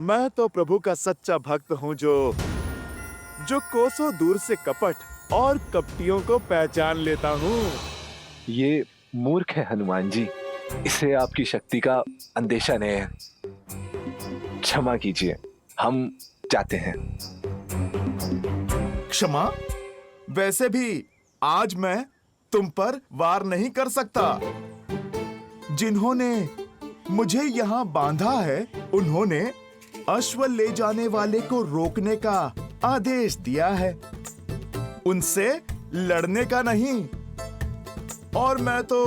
मैं तो प्रभु का सच्चा भक्त हूँ जो कोसों दूर से कपट और कपटियों को पहचान लेता हूँ। ये मूर्ख है हनुमान जी, इसे आपकी शक्ति का अंदेशा नहीं है। क्षमा कीजिए, हम जाते हैं। क्षमा? वैसे भी आज मैं तुम पर वार नहीं कर सकता। जिन्होंने मुझे यहाँ बांधा है, उन्होंने अश्व ले जाने वाले को रोकने का आदेश दिया है, उनसे लड़ने का नहीं। और मैं तो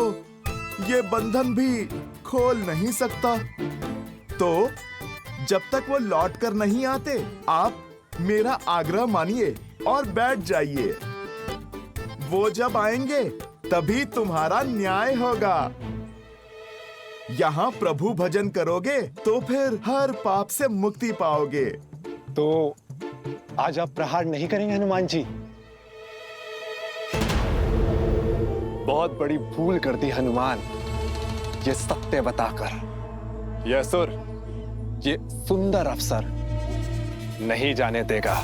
ये बंधन भी खोल नहीं सकता। तो जब तक वो लौट कर नहीं आते, आप मेरा आग्रह मानिए और बैठ जाइए। वो जब आएंगे तभी तुम्हारा न्याय होगा। यहाँ प्रभु भजन करोगे तो फिर हर पाप से मुक्ति पाओगे। तो आज आप प्रहार नहीं करेंगे हनुमान जी? बहुत बड़ी भूल कर दी हनुमान, ये सत्य बताकर। यह असुर ये सुंदर अवसर नहीं जाने देगा।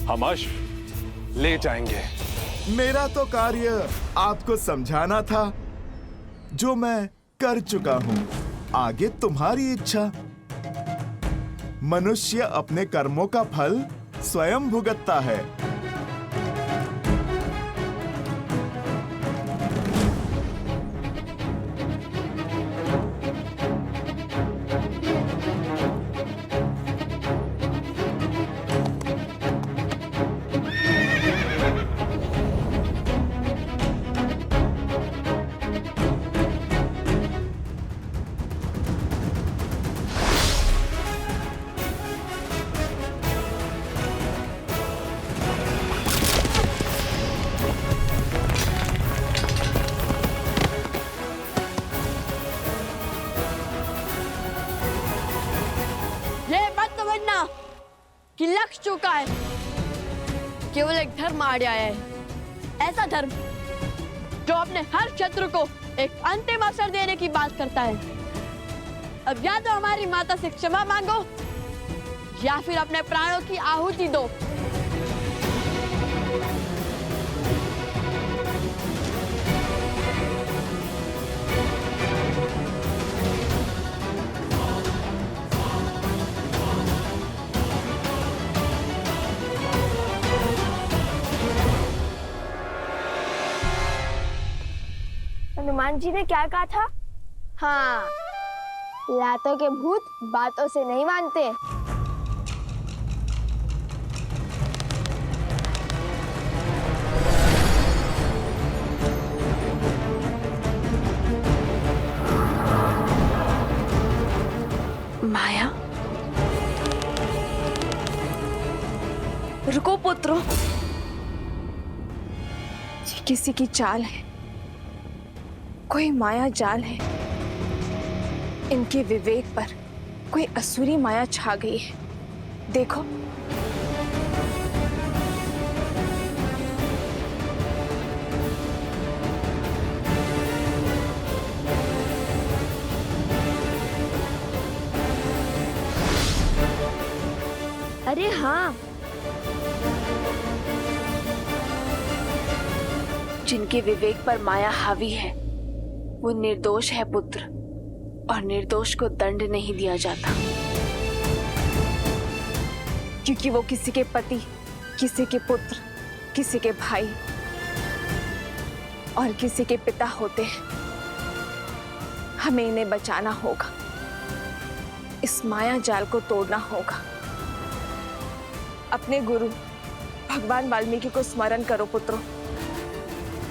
हम अश्व ले जाएंगे। मेरा तो कार्य आपको समझाना था, जो मैं कर चुका हूँ। आगे तुम्हारी इच्छा। मनुष्य अपने कर्मों का फल स्वयं भुगतता है। कि लक्ष्य चुका है। केवल एक धर्म आड़े आया है, ऐसा धर्म जो अपने हर शत्रु को एक अंतिम अवसर देने की बात करता है। अब या तो हमारी माता से क्षमा मांगो या फिर अपने प्राणों की आहुति दो। हनुमान जी ने क्या कहा था? हाँ, लातों के भूत बातों से नहीं मानते। माया, रुको पुत्रों, ये किसी की चाल है, कोई माया जाल है। इनके विवेक पर कोई असुरी माया छा गई है। देखो, अरे हाँ, जिनके विवेक पर माया हावी है वो निर्दोष है पुत्र, और निर्दोष को दंड नहीं दिया जाता, क्योंकि वो किसी के पति, किसी के पुत्र, किसी के भाई और किसी के पिता होते हैं। हमें इन्हें बचाना होगा, इस माया जाल को तोड़ना होगा। अपने गुरु भगवान वाल्मीकि को स्मरण करो पुत्रों,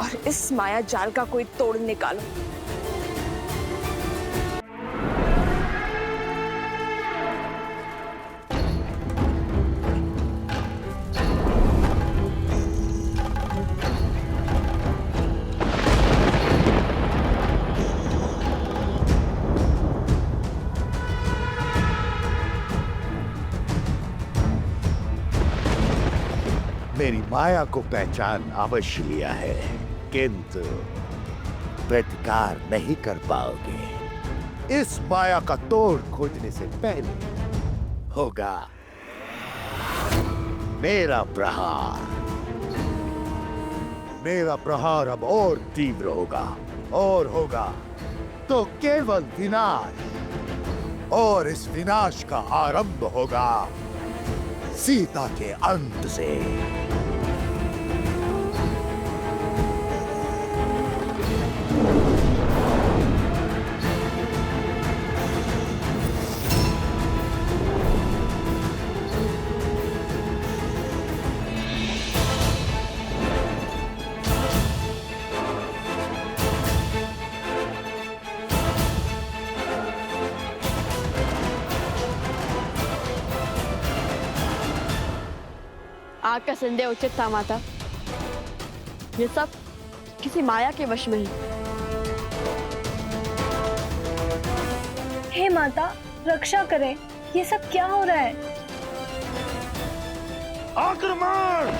और इस माया जाल का कोई तोड़ निकालो। मेरी माया को पहचान अवश्य लिया है, किंतु प्रतिकार नहीं कर पाओगे। इस माया का तोड़ खोजने से पहले होगा मेरा प्रहार। मेरा प्रहार अब और तीव्र होगा, और होगा तो केवल विनाश, और इस विनाश का आरंभ होगा सीता के अंत से। आग का संदेह उचित था माता। ये सब किसी माया के वश में है। हे माता, रक्षा करें। ये सब क्या हो रहा है? आक्रमण!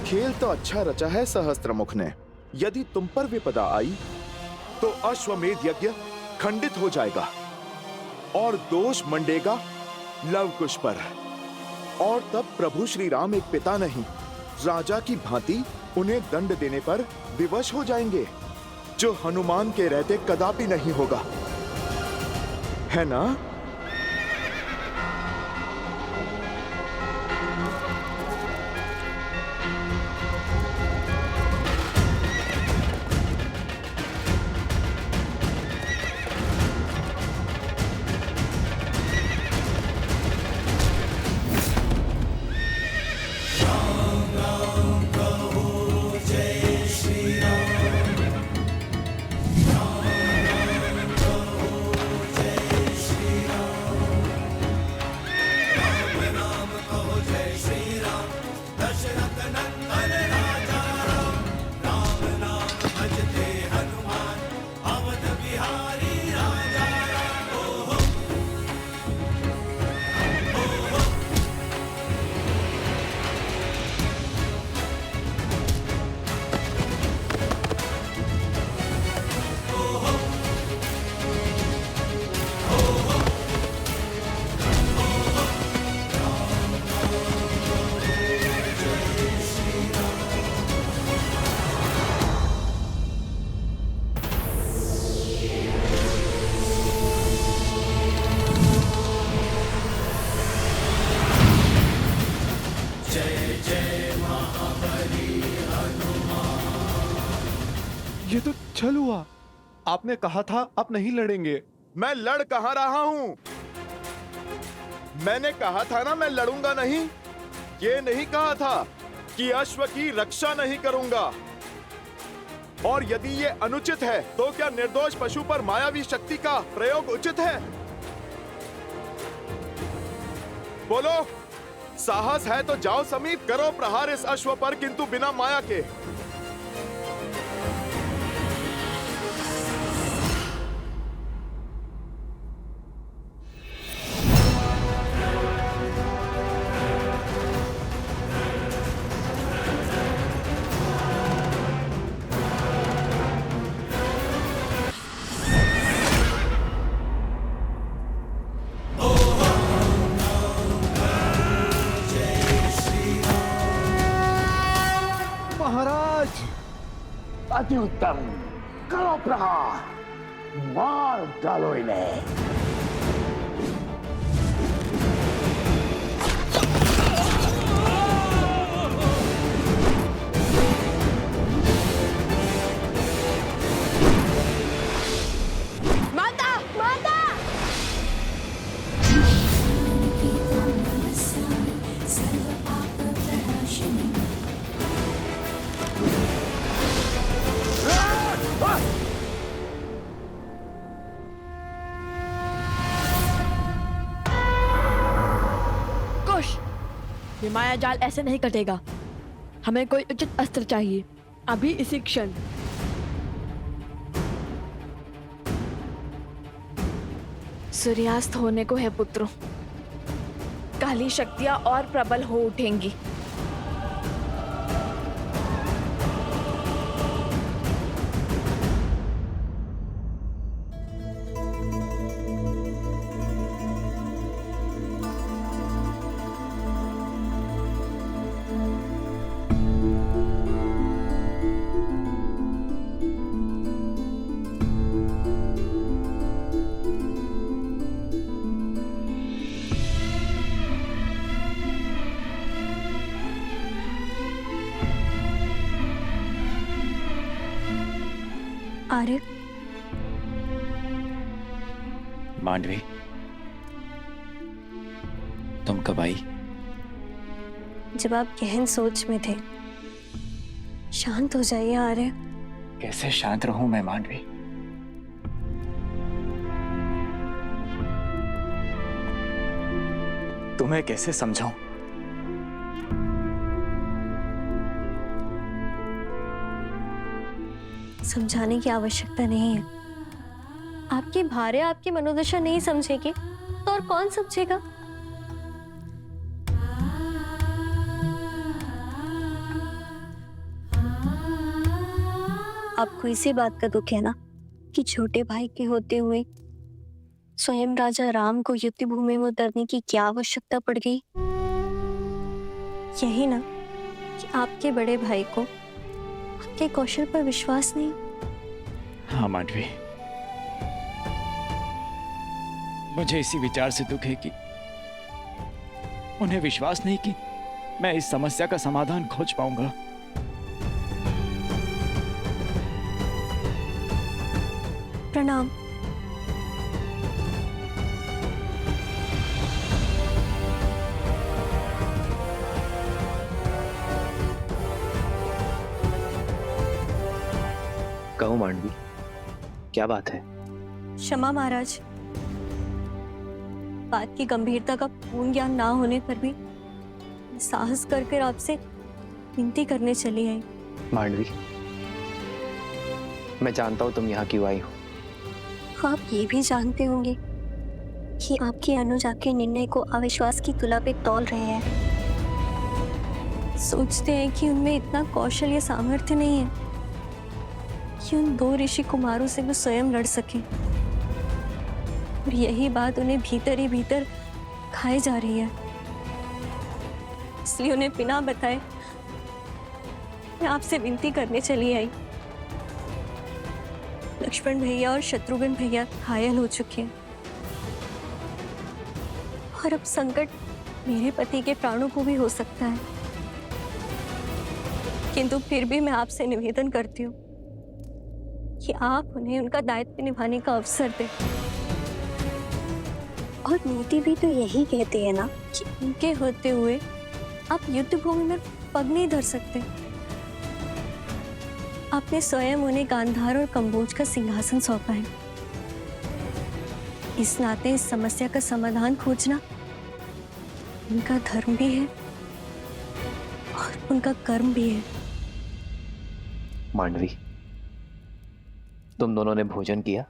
खेल तो अच्छा रचा है सहस्त्रमुख ने। यदि तुम पर विपदा आई तो अश्वमेध यज्ञ खंडित हो जाएगा और दोष मंडेगा लवकुश पर। और तब प्रभु श्री राम एक पिता नहीं, राजा की भांति उन्हें दंड देने पर विवश हो जाएंगे, जो हनुमान के रहते कदापि नहीं होगा, है ना? ये तो छल हुआ। आपने कहा था आप नहीं लड़ेंगे। मैं लड़ कहाँ रहा हूं? मैंने कहा था ना मैं लड़ूंगा नहीं। ये नहीं कहा था कि अश्व की रक्षा नहीं करूंगा। और यदि ये अनुचित है तो क्या निर्दोष पशु पर मायावी शक्ति का प्रयोग उचित है? बोलो, साहस है तो जाओ समीप, करो प्रहार इस अश्व पर, किंतु बिना माया के। अति उत्तम, करो प्रहार, मार डालो इन्हें। माता माता कुश, ये माया जाल ऐसे नहीं कटेगा। हमें कोई उचित अस्त्र चाहिए अभी इसी क्षण। सूर्यास्त होने को है पुत्रों, काली शक्तियां और प्रबल हो उठेंगी। आर्य, मांडवी, तुम कब आई? जब आप गहन सोच में थे। शांत हो जाइए आर्य। कैसे शांत रहूं मैं मांडवी? तुम्हें कैसे समझाऊं? समझाने की आवश्यकता नहीं है। आपकी भार्या आपकी मनोदशा नहीं समझेगी तो और कौन समझेगा? आपको इसी बात का दुख है ना कि छोटे भाई के होते हुए स्वयं राजा राम को युद्ध भूमि में उतरने की क्या आवश्यकता पड़ गई? यही ना कि आपके बड़े भाई को आपके कौशल पर विश्वास नहीं। हाँ मांडवी, मुझे इसी विचार से दुख है कि उन्हें विश्वास नहीं कि मैं इस समस्या का समाधान खोज पाऊंगा। प्रणाम। कहो मांडवी, क्या बात है? क्षमा महाराज, बात की गंभीरता का पूर्ण ज्ञान ना होने पर भी साहस कर आपसे विनती करने चली आई। मांडवी, मैं जानता हूं तुम यहाँ क्यों आई हो। आप ये भी जानते होंगे कि आपके अनुज आपके निर्णय को अविश्वास की तुला पे तौल रहे हैं। सोचते हैं कि उनमें इतना कौशल या सामर्थ्य नहीं है कि उन दो ऋषि कुमारों से वो स्वयं लड़ सके। और यही बात उन्हें भीतर ही भीतर खाए जा रही है। इसलिए उन्हें बिना बताए मैं आपसे विनती करने चली आई। लक्ष्मण भैया और शत्रुघ्न भैया घायल हो चुके हैं और अब संकट मेरे पति के प्राणों को भी हो सकता है। किंतु फिर भी मैं आपसे निवेदन करती हूँ कि आप उन्हें उनका दायित्व निभाने का अवसर दें। और नीति भी तो यही कहती है ना कि उनके होते हुए आप युद्ध भूमि में पग नहीं धर सकते। आपने स्वयं उन्हें गांधार और कंबोज का सिंहासन सौंपा है। इस नाते इस समस्या का समाधान खोजना उनका धर्म भी है और उनका कर्म भी है। मांडवी, तुम दोनों ने भोजन किया?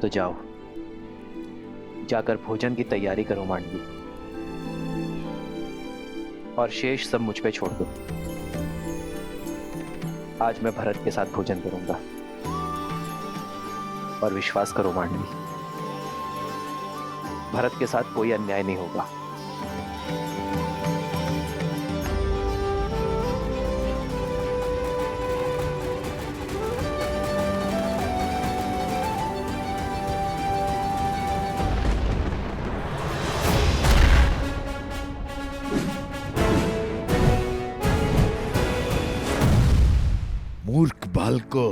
तो जाओ, जाकर भोजन की तैयारी करो मांडवी, और शेष सब मुझ पे छोड़ दो। आज मैं भरत के साथ भोजन करूंगा। और विश्वास करो मांडवी, भरत के साथ कोई अन्याय नहीं होगा। बल को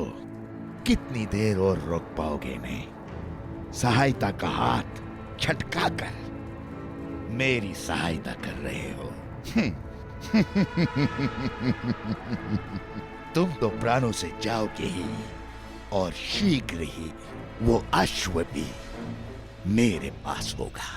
कितनी देर और रोक पाओगे इन्हें? सहायता का हाथ छटका कर मेरी सहायता कर रहे हो। तुम तो प्राणों से जाओगे ही, और शीघ्र ही वो अश्व भी मेरे पास होगा।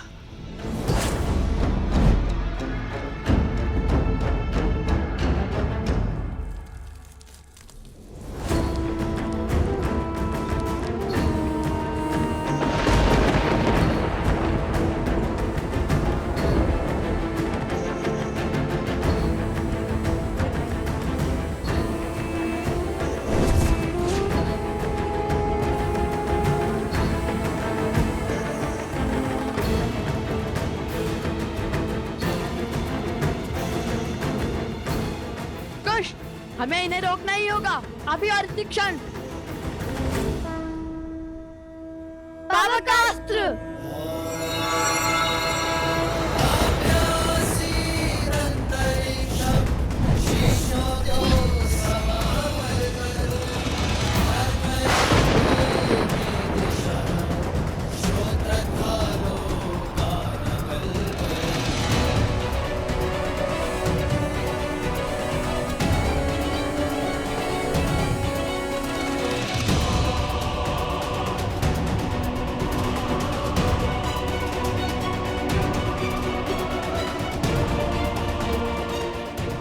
कुश, हमें इन्हें रोकना ही होगा अभी और इसी क्षण। पावक का अस्त्र।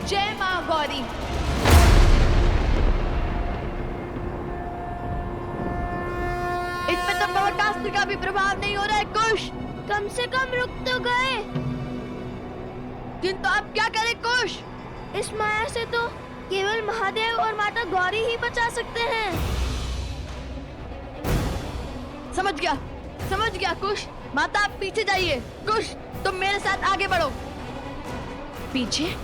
जय मां गौरी। इस पे तो पावकास्त्र का भी प्रभाव नहीं हो रहा है कुश। कम से कम रुक तो गए। किंतु अब क्या करें कुश? इस माया से तो केवल महादेव और माता गौरी ही बचा सकते हैं। समझ गया कुश। माता आप पीछे जाइए। कुश, तुम मेरे साथ आगे बढ़ो। पीछे?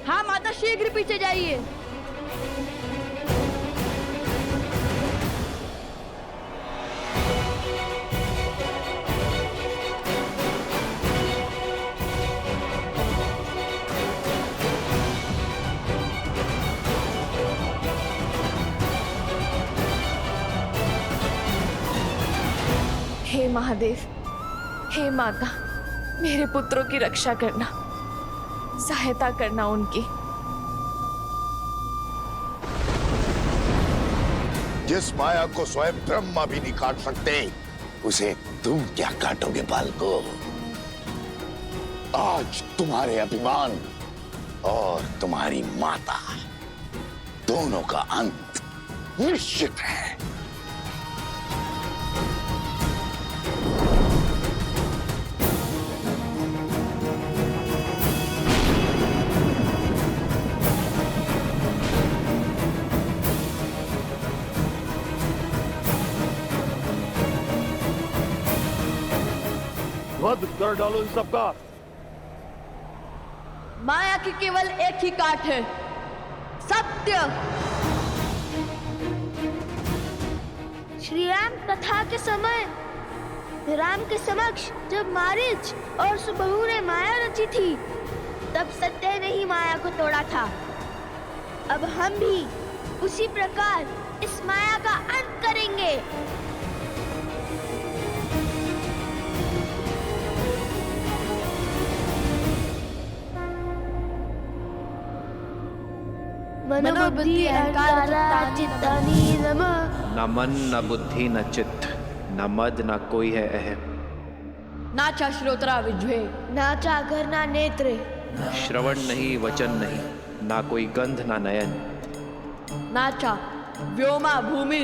हाँ माता, शीघ्र पीछे जाइए। हे महादेव, हे माता, मेरे पुत्रों की रक्षा करना, सहायता करना उनकी। जिस माया को स्वयं ब्रह्मा भी नहीं काट सकते, उसे तुम क्या काटोगे बालको? आज तुम्हारे अभिमान और तुम्हारी माता दोनों का अंत निश्चित है। वध कर डालो इन सबका। माया की केवल एक ही काट है, सत्य। श्री राम कथा के समय राम के समक्ष जब मारीच और सुबहू ने माया रची थी, तब सत्य ने ही माया को तोड़ा था। अब हम भी उसी प्रकार इस माया का अंत करेंगे। मनोबुद्धि अहंकार चित्तानि नमः। न मन न बुद्धि न चित्त, न मद न कोई है अहम। नाचा श्रोत्रा विज्वे, नाचा घर ना नेत्र, श्रवण नहीं वचन नहीं, ना कोई गंध ना नयन। नाचा व्योमा भूमि,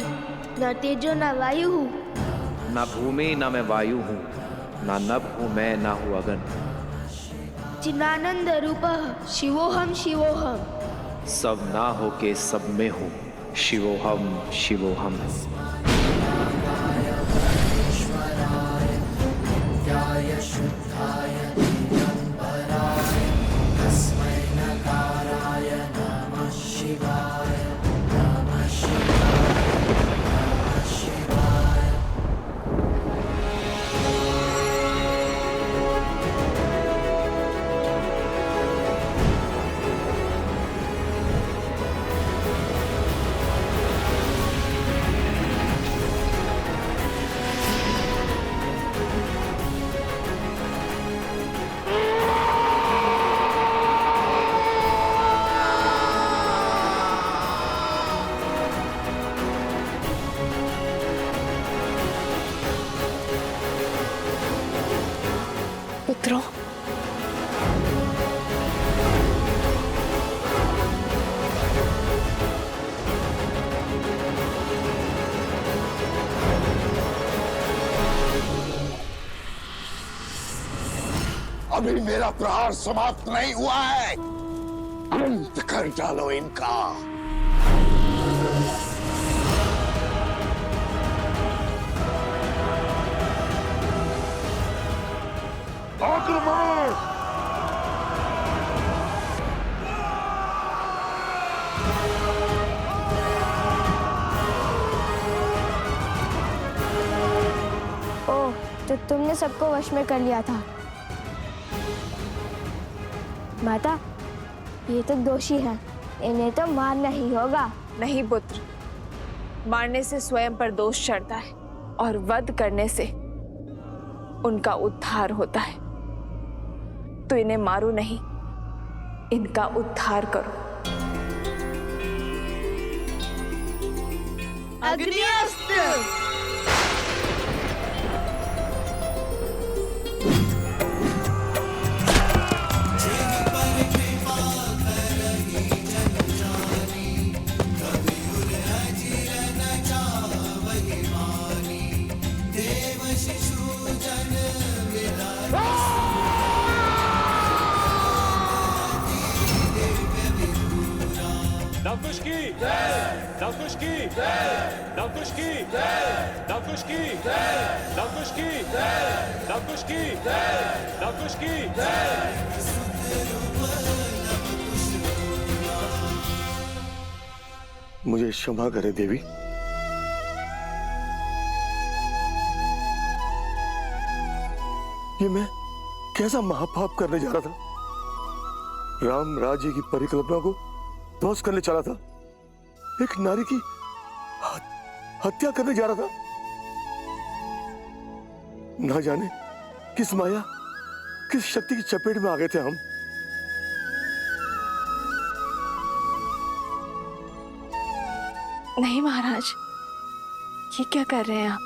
न तेजो न वायु, ना भूमि ना मैं वायु हूँ, ना नभ हूँ मैं, ना हूँ अगन। चिदानंद रूपः शिवोहम शिवोहम। सब ना हो के सब में हूँ, शिवोहम शिवोहम। पुत्रों, अभी मेरा प्रहार समाप्त नहीं हुआ है। अंत कर डालो इनका। आक्रमण! ओह, तो तुमने सबको वश में कर लिया था। माता, ये तो दोषी है, इन्हें तो मारना ही होगा। नहीं पुत्र, मारने से स्वयं पर दोष चढ़ता है और वध करने से उनका उद्धार होता है। तो इन्हें मारो नहीं, इनका उद्धार करो। अग्निअस्त्र! नवकुश की नवकुश की नवकुश की नवकुश की नवकुश की नवकुश की नवकुश की मुझे क्षमा करे देवी। ये मैं कैसा महापाप करने जा रहा था। राम राज्य की परिकल्पना को ध्वस्त करने चला था। एक नारी की हत्या करने जा रहा था। ना जाने किस माया, किस शक्ति की चपेट में आ गए थे हम। नहीं महाराज, ये क्या कर रहे हैं आप?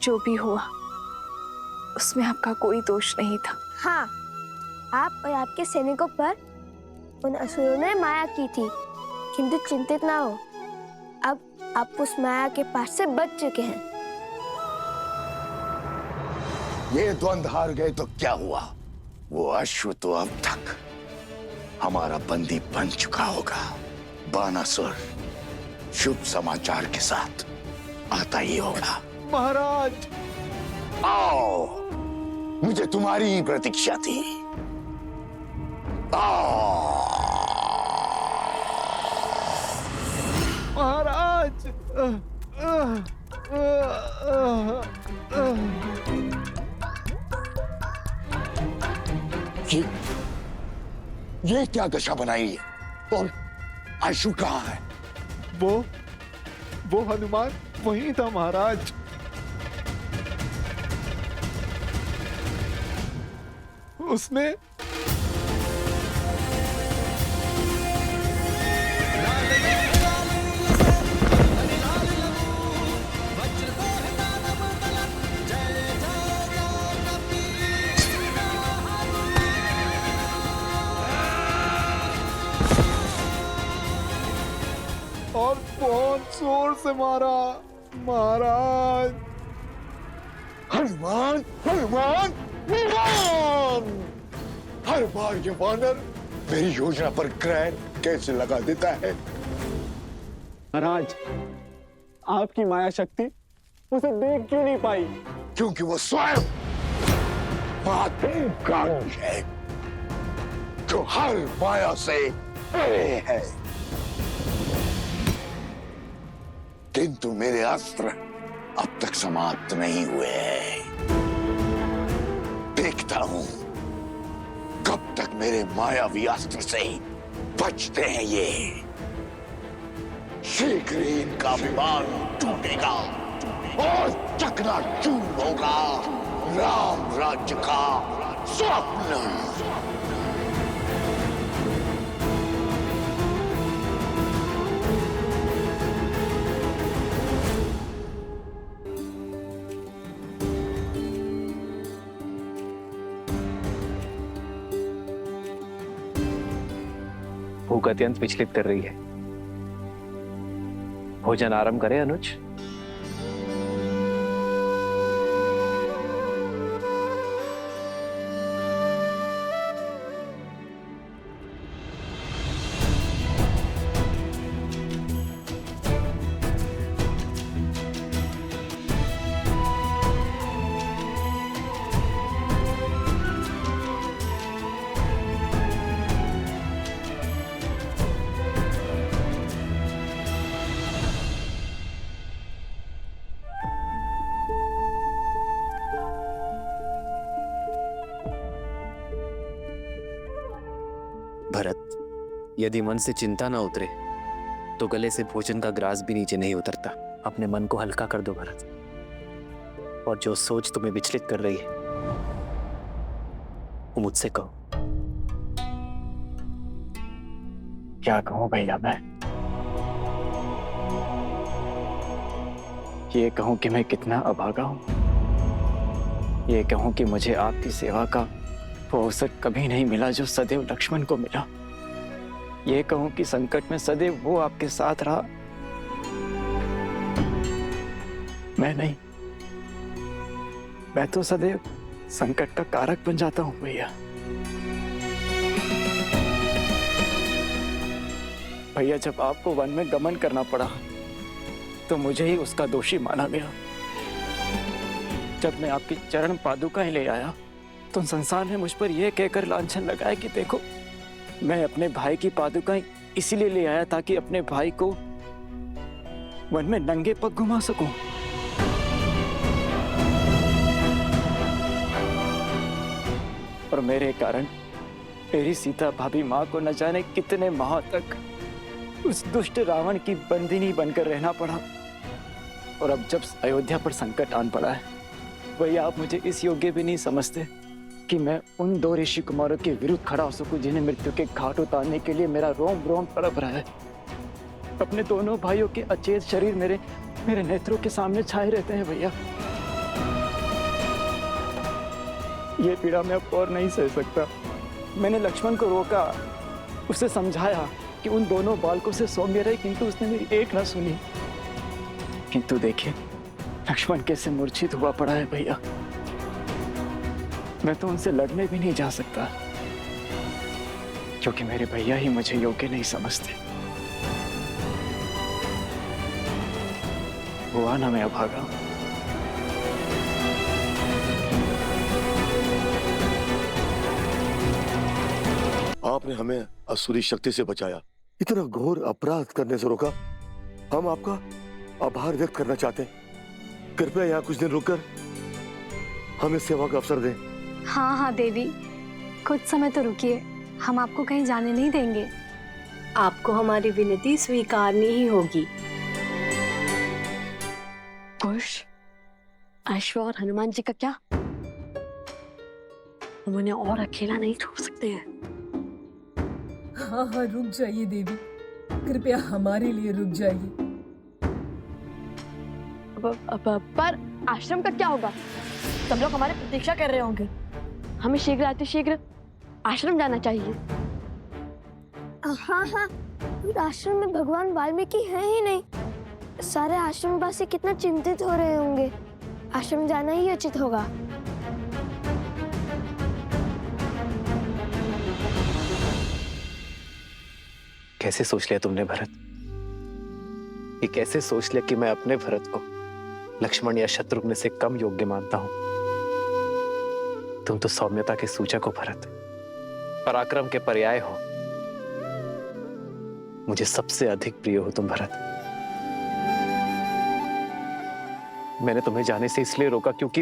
जो भी हुआ उसमें आपका कोई दोष नहीं था। हाँ, आप और आपके सैनिकों पर उन असुरों ने माया की थी, किंतु चिंतित ना हो, अब आप उस माया के पास से बच चुके हैं। ये द्वंद्व हार गए तो क्या हुआ? वो अश्व तो अब तक हमारा बंदी बन चुका होगा। बानासुर शुभ समाचार के साथ आता ही होगा। महाराज, आओ, मुझे तुम्हारी ही प्रतीक्षा थी। आओ। महाराज, ये क्या दशा बनाई है? और आशु कहाँ है? वो हनुमान वहीं था महाराज। उसने और बहुत जोर से मारा महाराज। हनुमान, हनुमान, हनुमान! हर बार ये वानर मेरी योजना पर ग्रहण कैसे लगा देता है? महाराज, आपकी माया शक्ति उसे देख क्यों नहीं पाई? क्योंकि वो स्वयं महादेव है, जो हर माया से परे है। किंतु मेरे अस्त्र अब तक समाप्त नहीं हुए हैं। देखता हूं कब तक मेरे मायावी अस्त्र से बचते हैं ये। शीघ्र ही इनका अभिमान टूटेगा और चकनाचूर होगा राम राज्य का स्वप्न। को अत्यंत विचलित कर रही है। भोजन आरंभ करें अनुज। भरत, यदि मन से चिंता ना उतरे तो गले से भोजन का ग्रास भी नीचे नहीं उतरता। अपने मन को हल्का कर दो भरत, और जो सोच तुम्हें विचलित कर रही है वो मुझसे कहो। क्या कहूं भैया मैं? ये कहूं कि मैं कितना अभागा हूं। ये कहूं कि मुझे आपकी सेवा का वो अवसर कभी नहीं मिला जो सदैव लक्ष्मण को मिला। ये कहूं कि संकट में सदैव वो आपके साथ रहा, मैं नहीं। मैं तो सदैव संकट का कारक बन जाता हूं भैया। भैया, जब आपको वन में गमन करना पड़ा तो मुझे ही उसका दोषी माना गया। जब मैं आपकी चरण पादुकाएं ले आया तो संसार ने मुझ पर यह कहकर लांछन लगाया कि देखो, मैं अपने भाई की पादुकाएं इसीलिए ले आया ताकि अपने भाई को वन में नंगे पग घुमा सकूं। और मेरे कारण मेरी सीता भाभी माँ को न जाने कितने माह तक उस दुष्ट रावण की बंदिनी बनकर रहना पड़ा। और अब जब अयोध्या पर संकट आन पड़ा है, वही आप मुझे इस योग्य भी नहीं समझते कि मैं उन दो ऋषि कुमारों के विरुद्ध खड़ा हो सकूं जिन्हें मृत्यु के घाट उतारने के लिए मेरा रोम रोम तड़प रहा है। अपने दोनों भाइयों के अचेत शरीर मेरे नेत्रों के सामने छाए रहते हैं भैया। ये पीड़ा मैं अब और नहीं सह सकता। मैंने लक्ष्मण को रोका, उसे समझाया कि उन दोनों बालकों से सौम्य रहे, किंतु उसने मेरी एक न सुनी। किंतु देखिए, लक्ष्मण कैसे मूर्छित हुआ पड़ा है भैया। मैं तो उनसे लड़ने भी नहीं जा सकता क्योंकि मेरे भैया ही मुझे योग्य नहीं समझते। हुआ ना मैं अभागा। आपने हमें असुरी शक्ति से बचाया, इतना घोर अपराध करने से रोका। हम आपका आभार व्यक्त करना चाहते हैं। कृपया यहाँ कुछ दिन रुककर हमें सेवा का अवसर दें। हाँ हाँ देवी, कुछ समय तो रुकिए, हम आपको कहीं जाने नहीं देंगे। आपको हमारी विनती स्वीकारनी ही होगी। कुश, अश्व और हनुमान जी का क्या? हम उन्हें और अकेला नहीं छोड़ सकते हैं। हाँ हाँ, रुक जाइए देवी, कृपया हमारे लिए रुक जाइए। पर आश्रम का क्या होगा? सब लोग हमारी प्रतीक्षा कर रहे होंगे। हमें शीघ्र अतिशीघ्र आश्रम जाना चाहिए। हाँ हाँ, आश्रम में भगवान वाल्मीकि है ही नहीं। सारे आश्रमवासी कितना चिंतित हो रहे होंगे। आश्रम जाना ही उचित होगा। कैसे सोच लिया तुमने भरत? ये कैसे सोच लिया कि मैं अपने भरत को लक्ष्मण या शत्रुघ्न से कम योग्य मानता हूं? तुम तो सौम्यता के सूचक हो भरत, पराक्रम के पर्याय हो। मुझे सबसे अधिक प्रिय हो तुम भरत। मैंने तुम्हें जाने से इसलिए रोका क्योंकि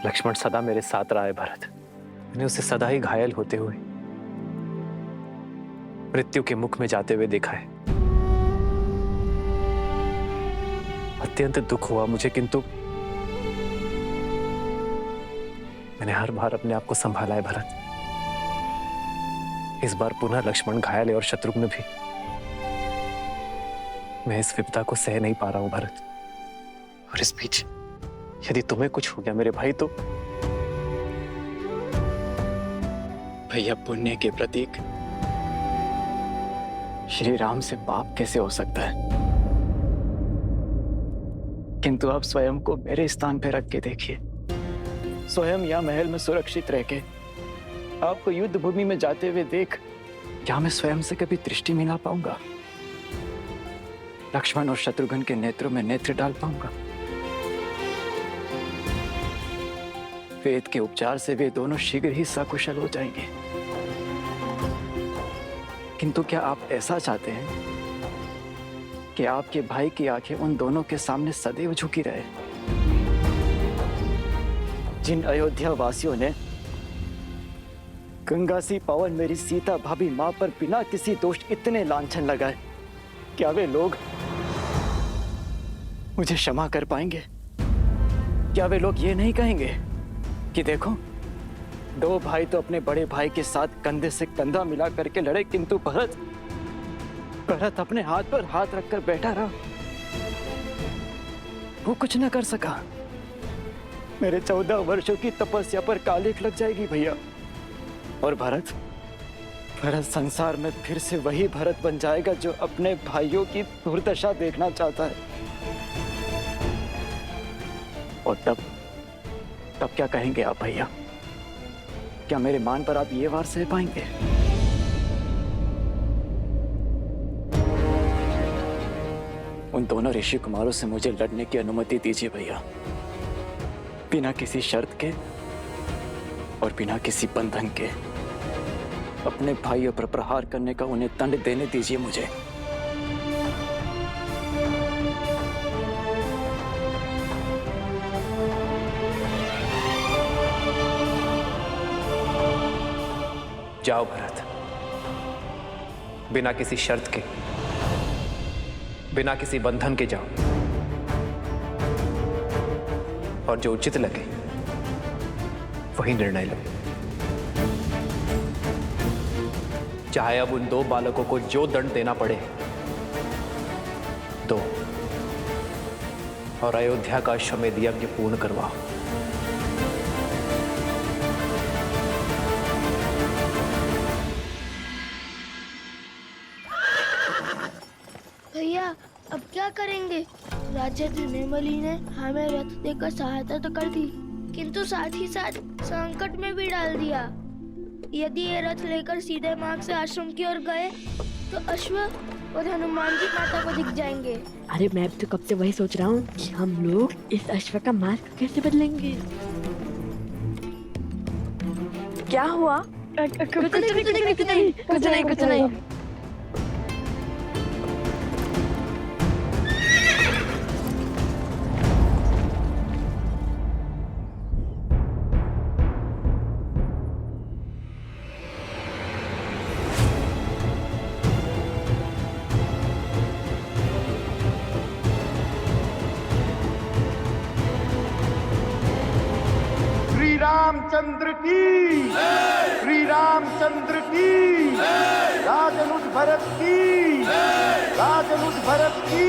लक्ष्मण सदा मेरे साथ रहा है भरत। मैंने उसे सदा ही घायल होते हुए, मृत्यु के मुख में जाते हुए देखा है। अत्यंत दुख हुआ मुझे, किंतु मैंने हर बार अपने आप को संभाला है भरत। इस बार पुनः लक्ष्मण घायल है और शत्रुघ्न भी। मैं इस विपदा को सह नहीं पा रहा हूं भरत। और इस बीच यदि तुम्हें कुछ हो गया मेरे भाई, तो भैया पुण्य के प्रतीक श्री राम से पाप कैसे हो सकता है? किंतु आप स्वयं को मेरे स्थान पर रख के देखिए। स्वयं यहाँ महल में सुरक्षित रह के आपको युद्ध भूमि में जाते हुए देख, क्या मैं स्वयं से कभी दृष्टि मिला पाऊंगा? लक्ष्मण और शत्रुघ्न के नेत्रों में नेत्र डाल पाऊंगा? वेद के उपचार से वे दोनों शीघ्र ही सकुशल हो जाएंगे। किंतु क्या आप ऐसा चाहते हैं कि आपके भाई की आंखें उन दोनों के सामने सदैव झुकी रहे? जिन अयोध्या वासियों ने गंगा सी पावन मेरी सीता भाभी मां पर बिना किसी दोष इतने लांछन लगाए, क्या वे लोग मुझे क्षमा कर पाएंगे? क्या वे लोग ये नहीं कहेंगे कि देखो, दो भाई तो अपने बड़े भाई के साथ कंधे से कंधा मिला करके लड़े, किंतु भरत अपने हाथ पर हाथ रखकर बैठा रहा, वो कुछ न कर सका। मेरे 14 वर्षों की तपस्या पर कालिख लग जाएगी भैया, और भरत संसार में फिर से वही भरत बन जाएगा जो अपने भाइयों की दुर्दशा देखना चाहता है। और तब क्या कहेंगे आप भैया? क्या मेरे मान पर आप ये वार सह पाएंगे? उन दोनों ऋषि कुमारों से मुझे लड़ने की अनुमति दीजिए भैया, बिना किसी शर्त के और बिना किसी बंधन के। अपने भाइयों पर प्रहार करने का उन्हें दंड देने दीजिए मुझे। जाओ भरत, बिना किसी शर्त के, बिना किसी बंधन के जाओ, और जो उचित लगे वही निर्णय लो। चाहे अब उन दो बालकों को जो दंड देना पड़े दो, और अयोध्या का अश्वमेध यज्ञ पूर्ण करवाओ। भैया अब क्या करेंगे? राजा धनेमली ने हमें रथ देकर सहायता तो कर दी, किंतु साथ ही साथ संकट में भी डाल दिया। यदि ये रथ लेकर सीधे मार्ग से आश्रम की ओर गए तो अश्व और हनुमान जी माता को दिख जाएंगे। अरे मैं तो कब से वही सोच रहा हूँ कि हम लोग इस अश्व का मार्ग कैसे बदलेंगे। क्या हुआ? कुछ नहीं। रामचंद्र की, श्री रामचंद्र की, राजनुज भरत की, राजनुज भरत की।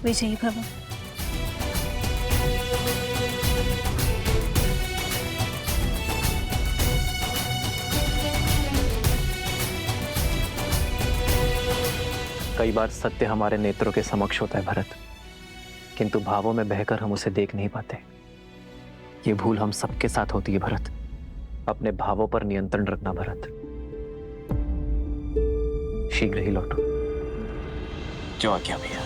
विजयी भव। कई बार सत्य हमारे नेत्रों के समक्ष होता है भरत, किंतु भावों में बहकर हम उसे देख नहीं पाते। ये भूल हम सबके साथ होती है भरत। अपने भावों पर नियंत्रण रखना भरत। शीघ्र ही लौटो। जो आज्ञा भैया।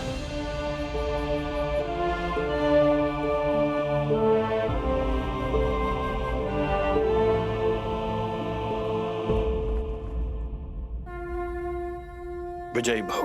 विजयी भव।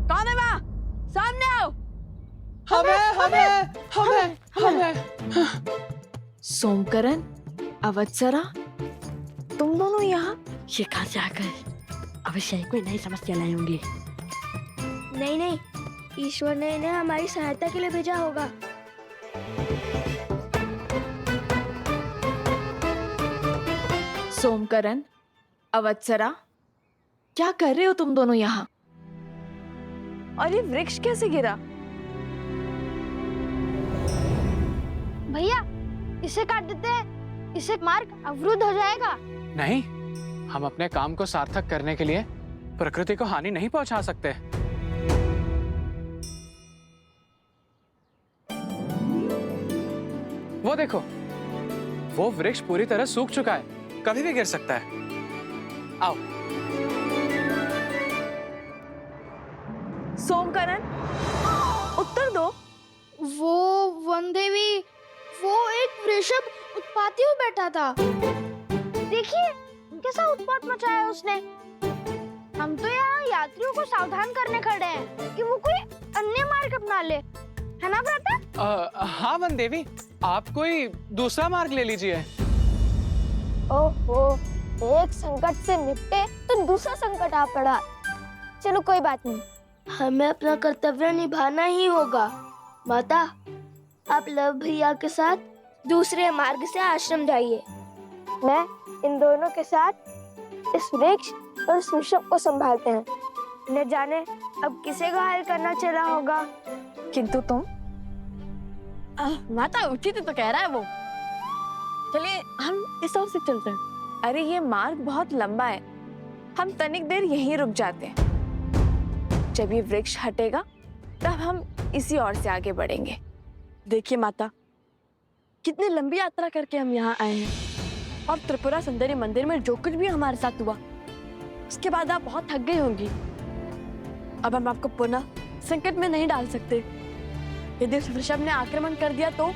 कौन है वहाँ? सामने आओ। हमें सोमकरण, अवत्सरा, तुम दोनों यहाँ? ये कहाँ से आकर अवश्य कोई नई समस्या लाए होंगे। नहीं नहीं, ईश्वर ने इन्हें हमारी सहायता के लिए भेजा होगा। सोमकरण, अवत्सरा, क्या कर रहे हो तुम दोनों यहाँ? और ये वृक्ष कैसे गिरा? भैया, इसे काट देते हैं, इससे मार्ग अवरुद्ध हो जाएगा। नहीं, हम अपने काम को सार्थक करने के लिए प्रकृति को हानि नहीं पहुंचा सकते। वो देखो, वो वृक्ष पूरी तरह सूख चुका है, कभी भी गिर सकता है। आओ। सोमकरण, उत्तर दो। वो वन देवी, वो एक वृषभ उत्पाती हुआ बैठा था। देखिए कैसा उत्पात मचाया उसने। हम तो यहाँ यात्रियों को सावधान करने खड़े हैं कि वो कोई अन्य मार्ग अपना ले, है ना भ्राता? हाँ वन देवी, आप कोई दूसरा मार्ग ले लीजिए। ओहो, एक संकट से निपटे तो दूसरा संकट आ पड़ा। चलो कोई बात नहीं, हमें अपना कर्तव्य निभाना ही होगा। माता, आप लव भैया के साथ दूसरे मार्ग से आश्रम जाइए। मैं इन दोनों के साथ इस वृक्ष और इस वृषभ को संभालते हैं। न जाने अब किसे घायल करना चला होगा। किंतु तुम? माता उचित तो कह रहा है वो। चलिए हम इस ओर से चलते हैं। अरे ये मार्ग बहुत लंबा है, हम तनिक देर यहीं रुक जाते हैं। जब ये वृक्ष हटेगा तब हम इसी ओर से आगे बढ़ेंगे। देखिए माता, कितनी लंबी यात्रा करके हम यहाँ आए हैं और त्रिपुरा सुंदरी मंदिर में जो कुछ भी हमारे साथ हुआ, उसके बाद आप बहुत थक गई होंगी। अब हम आपको पुनः संकट में नहीं डाल सकते। यदि उस वृषभ ने आक्रमण कर दिया तो?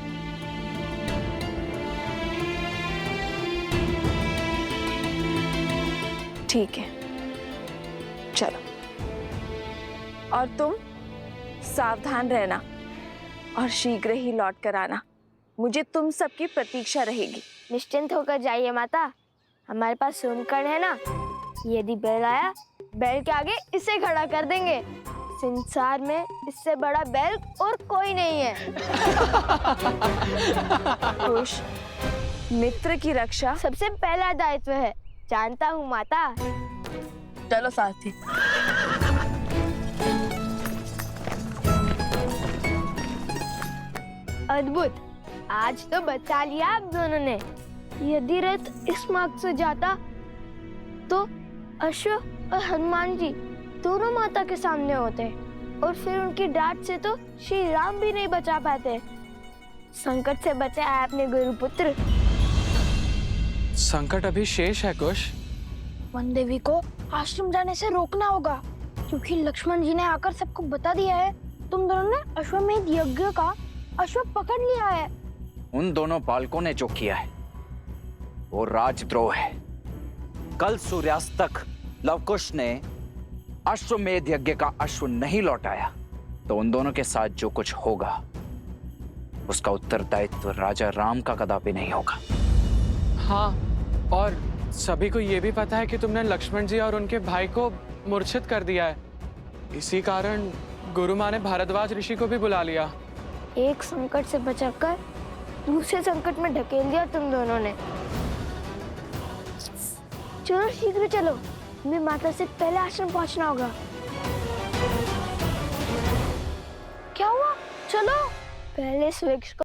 ठीक है, चलो। और तुम सावधान रहना और शीघ्र ही लौट कर आना। मुझे तुम सबकी प्रतीक्षा रहेगी। निश्चिंत होकर जाइए माता, हमारे पास सोमकर्ण है ना। यदि बैल आया, बैल के आगे इसे खड़ा कर देंगे। संसार में इससे बड़ा बैल और कोई नहीं है। खुश, मित्र की रक्षा सबसे पहला दायित्व है, जानता हूँ माता। चलो साथी। अद्भुत, आज तो बचा लिया आप दोनों ने। यदि रथ इस मार्ग से जाता तो अश्व और हनुमान जी दोनों माता के सामने होते और फिर उनकी डांट से तो श्री राम भी नहीं बचा पाते। संकट से बचा है अपने गुरुपुत्र। संकट अभी शेष है कुश। वन देवी को आश्रम जाने से रोकना होगा, क्योंकि लक्ष्मण जी ने आकर सबको बता दिया है तुम दोनों ने अश्वमेध यज्ञ का अश्व पकड़ लिया है। उन दोनों बालकों ने जो किया है वो राजद्रोह है। कल सूर्यास्त तक लवकुश ने अश्वमेध यज्ञ का अश्व नहीं लौटाया तो उन दोनों के साथ जो कुछ होगा उसका उत्तरदायित्व राजा राम का कदापि नहीं होगा। हाँ, और सभी को ये भी पता है कि तुमने लक्ष्मण जी और उनके भाई को मूर्छित कर दिया है। इसी कारण गुरु माँ ने भारद्वाज ऋषि को भी बुला लिया। एक संकट से बचाकर दूसरे संकट में ढकेल दिया तुम दोनों ने। चलो शीघ्र चलो, हमें माता से पहले आश्रम पहुंचना होगा। क्या हुआ? चलो पहले इस वृक्ष को